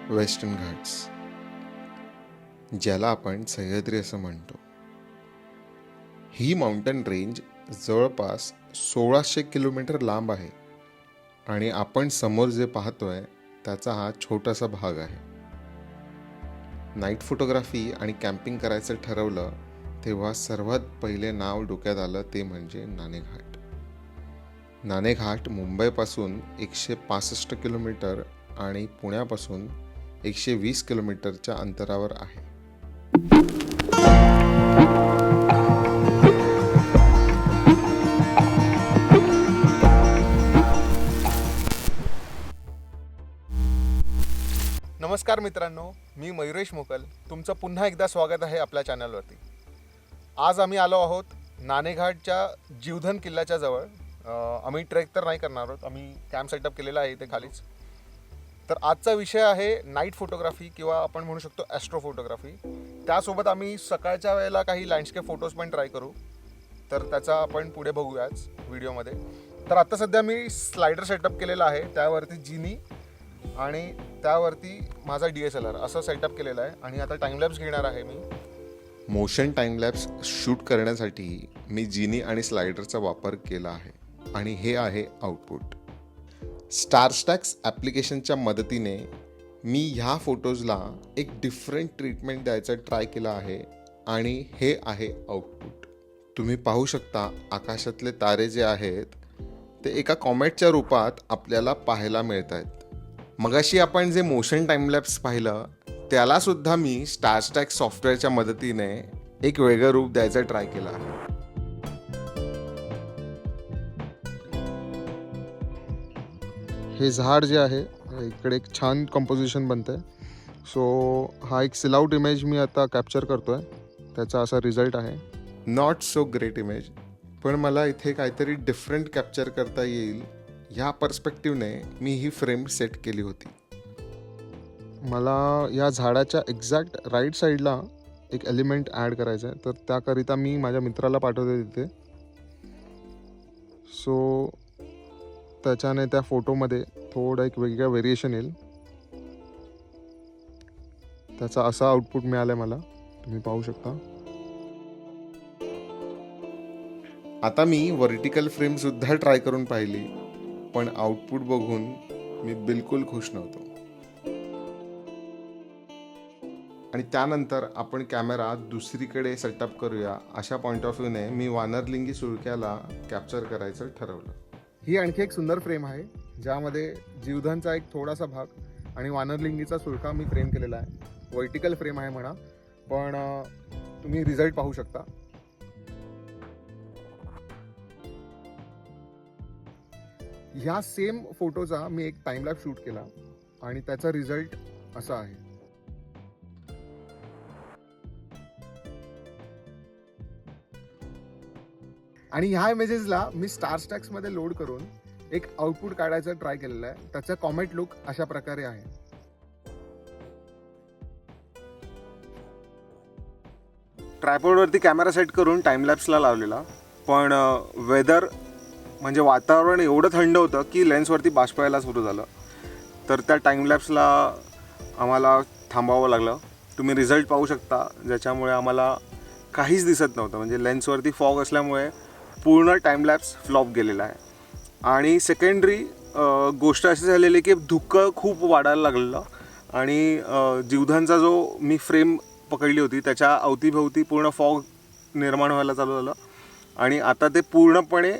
Western Ghats, ज्याला आपण सह्याद्री असं म्हणतो. ही माउंटन रेंज जवळपास 1600 किलोमीटर लांब आहे आणि आपण समोर जे पाहतोय त्याचा हा छोटासा भाग आहे. नाईट फोटोग्राफी आणि कॅम्पिंग करायचं ठरवलं तेव्हा सर्वात पहिले नाव डोक्यात आलं ते म्हणजे नाणेघाट. नाणेघाट मुंबईपासून 165 किलोमीटर आणि पुण्यापासून 120 किलोमीटरच्या अंतरावर आहे. नमस्कार मित्रांनो, मी मयुरेश मोकल. तुमचं पुन्हा एकदा स्वागत आहे आपल्या चॅनलवरती. आज आम्ही आलो आहोत नाणेघाटच्या जीवधन किल्ल्याच्या जवळ. आम्ही ट्रेक तर नाही करणार आहोत, आम्ही कॅम्प सेटअप केलेला आहे इथे खालीच. तर आजचा विषय आहे नाईट फोटोग्राफी किंवा आपण म्हणू शकतो ॲस्ट्रो फोटोग्राफी. त्यासोबत आम्ही सकाळच्या वेळेला काही लँडस्केप फोटोज पण ट्राय करू, तर त्याचा आपण पुढे बघूयाच व्हिडिओमध्ये. तर आत्ता सध्या मी स्लायडर सेटअप केलेला आहे, त्यावरती जिनी आणि त्यावरती माझा DSLR असं सेटअप केलेलं आहे आणि आता टाईमलॅप्स घेणार आहे मी. मोशन टाईमलॅप्स शूट करण्यासाठी मी जिनी आणि स्लायडरचा वापर केला आहे आणि हे आहे आउटपुट. स्टारस्टॅक्स ॲप्लिकेशनच्या मदतीने मी ह्या फोटोजला एक डिफरंट ट्रीटमेंट द्यायचा ट्राय केला आहे आणि हे आहे आउटपुट. तुम्ही पाहू शकता आकाशातले तारे जे आहेत ते एका कॉमेटच्या रूपात आपल्याला पाहायला मिळत आहेत. मगाशी आपण जे मोशन टाईमलॅप्स पाहिलं त्यालासुद्धा मी स्टारस्टॅक सॉफ्टवेअरच्या मदतीने एक वेगळं रूप द्यायचा ट्राय केला आहे. हे झाड जे आहे इकडे एक छान कंपोजिशन बनतं आहे. सो हा एक सिलआउट इमेज मी आता कॅप्चर करतो आहे, त्याचा असा रिझल्ट आहे. नॉट सो ग्रेट इमेज, पण मला इथे काहीतरी डिफरंट कॅप्चर करता येईल ह्या पर्स्पेक्टिव्हने मी ही फ्रेम सेट केली होती. मला या झाडाच्या एक्झॅक्ट राईट साईडला एक एलिमेंट ॲड करायचं आहे, तर त्याकरिता मी माझ्या मित्राला पाठवते तिथे. सो त्याच्याने त्या फोटोमध्ये थोडं एक वेगळं व्हेरिएशन येईल. त्याचा असा आउटपुट मिळाला आहे मला, तुम्ही पाहू शकता. आता मी व्हर्टिकल फ्रेमसुद्धा ट्राय करून पाहिली, पण आउटपुट बघून मी बिलकुल खुश नव्हतो. आणि त्यानंतर आपण कॅमेरा दुसरीकडे सेटअप करूया अशा point of व्ह्यूने me Vanarlingi सुळक्याला capture करायचं ठरवलं. ही आणखी एक सुंदर फ्रेम आहे ज्यामध्ये जीवधनचा एक थोडासा भाग आणि वानरलिंगीचा सुळका मी फ्रेम केलेला आहे. व्हर्टिकल फ्रेम आहे म्हणा, पण तुम्ही रिझल्ट पाहू शकता. ह्या सेम फोटोचा मी एक टाईमलॅप शूट केला आणि त्याचा रिझल्ट असा आहे. आणि ह्या इमेजेसला मी स्टारस्टॅक्समध्ये लोड करून एक आउटपुट काढायचा ट्राय केलेला आहे. त्याचा कॉमेट लुक अशा प्रकारे आहे. ट्रायपॉडवरती कॅमेरा सेट करून टाईमलॅप्सला लावलेला, पण वेदर म्हणजे वातावरण एवढं थंड होतं की लेन्सवरती बाष्प यायला सुरू झालं, तर त्या टाईमलॅप्सला आम्हाला थांबावं लागलं. तुम्ही रिझल्ट पाहू शकता, ज्याच्यामुळे आम्हाला काहीच दिसत नव्हतं. म्हणजे लेन्सवरती फॉग असल्यामुळे पूर्ण टाईमलॅप्स फ्लॉप गेलेला आहे. आणि सेकंडरी गोष्ट अशी झालेली की धुकं खूप वाढायला लागलेलं आणि जीवधनचा जो मी फ्रेम पकडली होती त्याच्या अवतीभवती पूर्ण फॉग निर्माण व्हायला चालू झालं आणि आता ते पूर्णपणे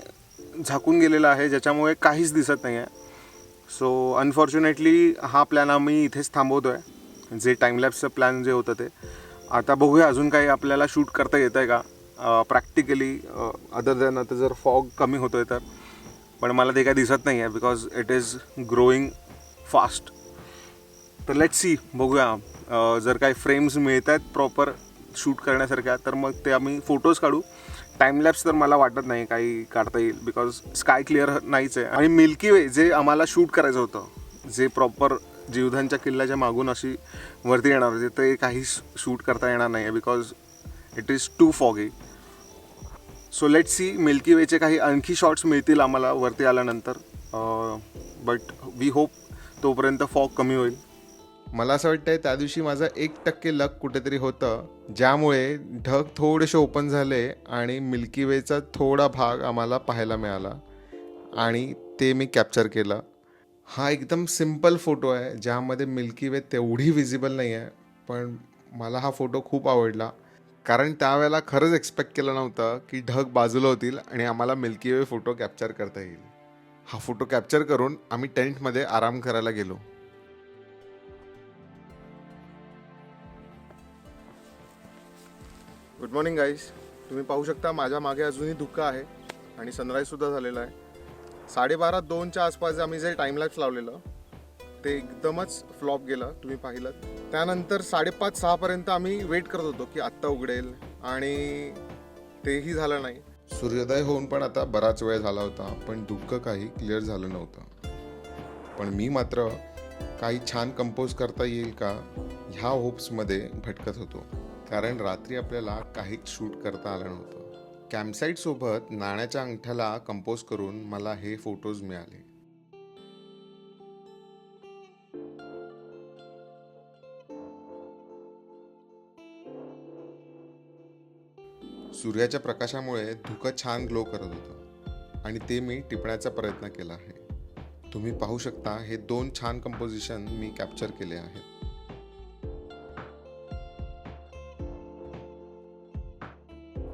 झाकून गेलेलं आहे, ज्याच्यामुळे काहीच दिसत नाही आहे. सो अनफॉर्च्युनेटली हा प्लॅन आम्ही इथेच थांबवतो आहे, जे टाईमलॅप्सचं प्लॅन जे होतं ते. आता बघूया अजून काही आपल्याला शूट करता येतं आहे का प्रॅक्टिकली, अदर दॅन आता जर फॉग कमी होतो आहे तर. पण मला ते काही दिसत नाही आहे because it is growing fast. तर लेट्स सी, बघूया. जर काही फ्रेम्स मिळत आहेत प्रॉपर शूट करण्यासारख्या तर मग ते आम्ही फोटोज काढू. टाईमलॅप्स तर मला वाटत नाही काही काढता येईल बिकॉज स्काय क्लिअर नाहीच आहे. आणि मिल्की वे जे आम्हाला शूट करायचं होतं, जे प्रॉपर जीवधनच्या किल्ल्याच्या मागून अशी वरती येणार होती, ते काही शूट करता येणार नाही आहे because it is too foggy. So let's see, milky वेचे काही आणखी शॉट्स मिळतील आम्हाला वरती आल्यानंतर, बट वी होप तोपर्यंत फॉग कमी होईल. मला असं वाटतंय त्या दिवशी माझं 1% लक कुठेतरी होतं, ज्यामुळे ढग थोडेसे ओपन झाले आणि मिल्की वेचा थोडा भाग आम्हाला पाहायला मिळाला आणि ते मी कॅप्चर केलं. हा एकदम सिम्पल फोटो आहे, ज्यामध्ये मिल्की वे तेवढी विजिबल नाही आहे, पण मला हा फोटो खूप आवडला. कारण त्यावेळेला खरंच एक्सपेक्ट केलं नव्हतं की ढग बाजूला होतील आणि आम्हाला मिल्की वे फोटो कॅप्चर करता येईल. हा फोटो कॅप्चर करून आम्ही टेंटमध्ये आराम करायला गेलो. Good morning guys. तुम्ही पाहू शकता माझ्या मागे अजूनही धुकं आहे आणि सनराईजसुद्धा झालेला आहे. 12:30-2च्या आसपास आम्ही जे टाईमलॅप्स लावलेलं ते एकदमच फ्लॉप गेलं, तुम्ही पाहिलं. त्यानंतर 5:30-6 पर्यंत आम्ही वेट करत होतो की आत्ता उघडेल आणि तेही झालं नाही. सूर्योदय होऊन पण आता बराच वेळ झाला होता, पण धुकं काही क्लिअर झालं नव्हतं. पण मी मात्र काही छान कंपोज करता येईल का ह्या होप्समध्ये भटकत होतो, कारण रात्री आपल्याला काहीच शूट करता आलं नव्हतं. कॅम्पसाईटसोबत नाण्याच्या अंगठ्याला कंपोज करून मला हे फोटोज मिळाले. सूर्याच्या प्रकाशामुळे धुकं छान ग्लो करत होतं आणि ते मी टिपण्याचा प्रयत्न केला आहे. तुम्ही पाहू शकता हे 2 छान कंपोजिशन मी कॅप्चर केले आहेत.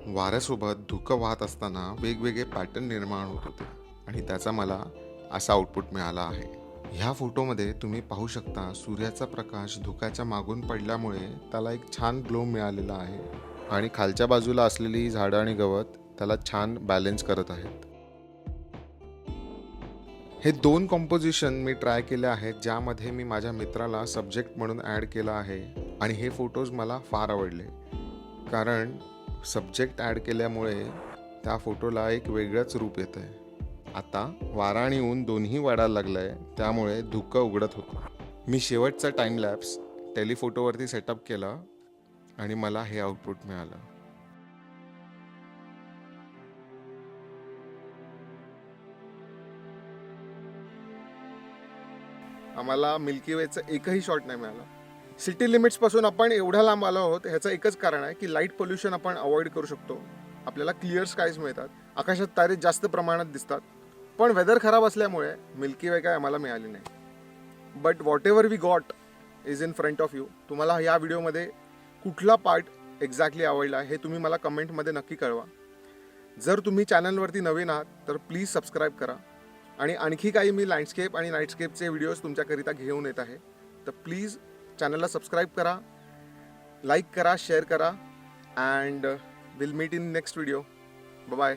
वाऱ्यासोबत धुकं वाहत असताना वेगवेगळे पॅटर्न निर्माण होत होते आणि त्याचा मला असा आउटपुट मिळाला आहे. ह्या फोटोमध्ये तुम्ही पाहू शकता सूर्याचा प्रकाश धुक्याच्या मागून पडल्यामुळे त्याला एक छान ग्लो मिळालेला आहे आणि खालच्या बाजूला असलेली झाडं आणि गवत त्याला छान बॅलेन्स करत आहेत. हे 2 कॉम्पोजिशन मी ट्राय केले आहेत, ज्यामध्ये मी माझ्या मित्राला सब्जेक्ट म्हणून ॲड केला आहे आणि हे फोटोज मला फार आवडले, कारण सब्जेक्ट ॲड केल्यामुळे त्या फोटोला एक वेगळंच रूप येतं आहे. आता वारा आणि ऊन दोन्ही वाढायला लागलं आहे, त्यामुळे धुकं उघडत होतं. मी शेवटचा टाईमलॅप्स टेलिफोटोवरती सेटअप केला आणि मला हे आउटपुट मिळालं. आम्हाला मिल्की वेचं एकही शॉट नाही मिळाला. सिटी लिमिट्सपासून आपण एवढ्या लांब आलो आहोत, ह्याचं एकच कारण आहे की लाईट पोल्युशन आपण अवॉइड करू शकतो. आपल्याला क्लिअर स्कायज मिळतात, आकाशात तारे जास्त प्रमाणात दिसतात, पण वेदर खराब असल्यामुळे मिल्की वे काय आम्हाला मिळाली नाही. But whatever we got is in front of you. तुम्हाला या व्हिडिओमध्ये कुठला पार्ट एक्झॅक्टली आवडला हे तुम्ही मला कमेंटमध्ये नक्की कळवा. जर तुम्ही चॅनलवरती नवीन आहात तर प्लीज सबस्क्राईब करा आणि आणखी काही मी लँडस्केप आणि नाईटस्केपचे व्हिडिओज तुमच्याकरिता घेऊन येत आहे. तर प्लीज चॅनलला सबस्क्राईब करा, लाईक करा, शेअर करा and will meet in next video. Bye.